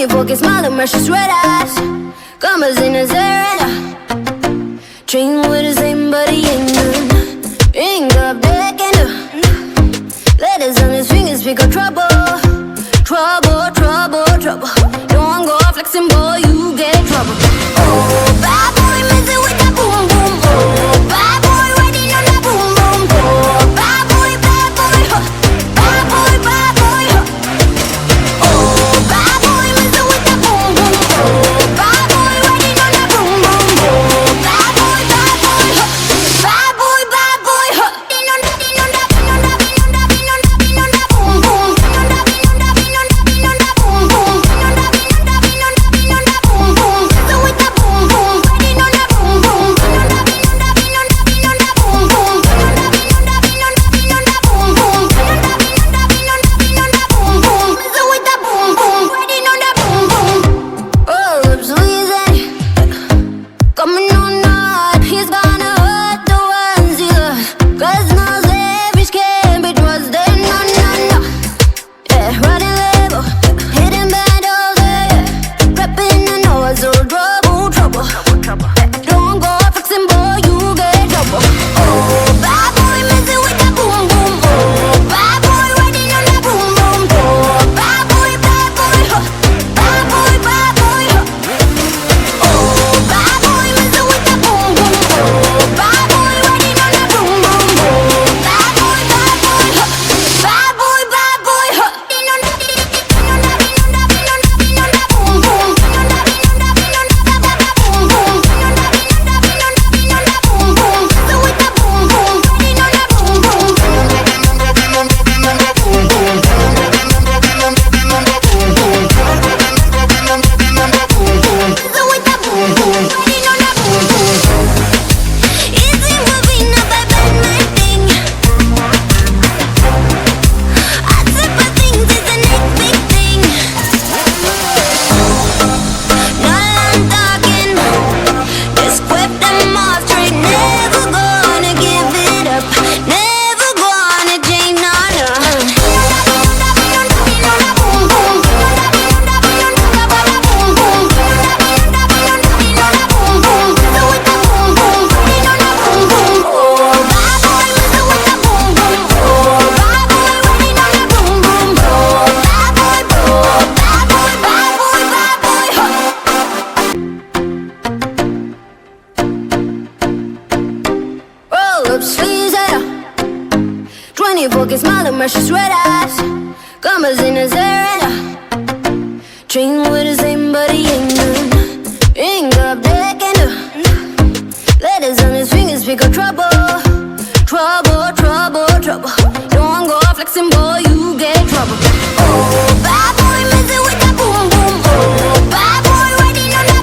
24 que smile and sus ruedas, camas en acera. Train with the same body and none. Ain't got back and letters on his fingers speak of trouble. Trouble, trouble, trouble. Don't go flexing, boy, you get trouble. Oh, bad boy, messing with that boom, boom. Oh, bad boy, riding on that boom, boom. Oh, bad boy, huh. Bad boy, huh. Oh, bad boy, messing with that boom, boom. Oh, bad boy, riding on that boom, boom. Oh, bad boy, huh. Bad boy, huh. Din on that, din on that, din on that, din on that, din on that, din on that boom, boom. Din on that, din on that, din on that, din on that boom, boom. Din on that, din on that, din on that, din on that boom, boom. Messing with that boom, boom. Riding on that boom, boom. Din on that, din on that, din on that, din on that boom, boom. Din on that, din on that, din on that, din on that boom, boom. Din on that, din on that, din on that, din on that boom, boom. Messing with that boom, boom. Riding on that boom, boom. Oh, lips squeezing, coming on up. He's gonna hurt the ones he loves. 'Cause no savage can be trusted, no, no, no. Yeah, riding level, hitting battles, yeah. Prepping the noise, so trouble, trouble. Don't go flexing, boy, you get trouble. Oh, bad boy, messing with that boom, boom. Oh, bad boy, riding on that boom, boom. Oh, bad boy, huh. Bad boy, huh. Oh, bad boy, messing with that boom, boom. Oh, bad boy, riding on that boom, boom. Oh, bad boy, huh. Bad boy, huh. Din on that, din on that, din on that, din on that, din on that boom, boom. Din on that, din on that, din on that, boom, boom. Din on that, din on that, din on that, din on that boom, boom. Messing with that boom, boom. Riding on that boom, boom. Din on that, din on that, din on that, din on that boom, boom. Din on that, din on that, din on that, din on that boom, boom. Din on that, din on that, din on that, din on that boom, boom. Messing with that boom, boom. Riding on that boom, boom. Easy moving up, I bet my thing. I said my things is the next big thing. Now I'm talking, just whip them off straight. Never gonna give it up, never gonna change, no, no. Roll up sleeves at 24 que smile and sus ruedas, camas en acera. Train with the same body and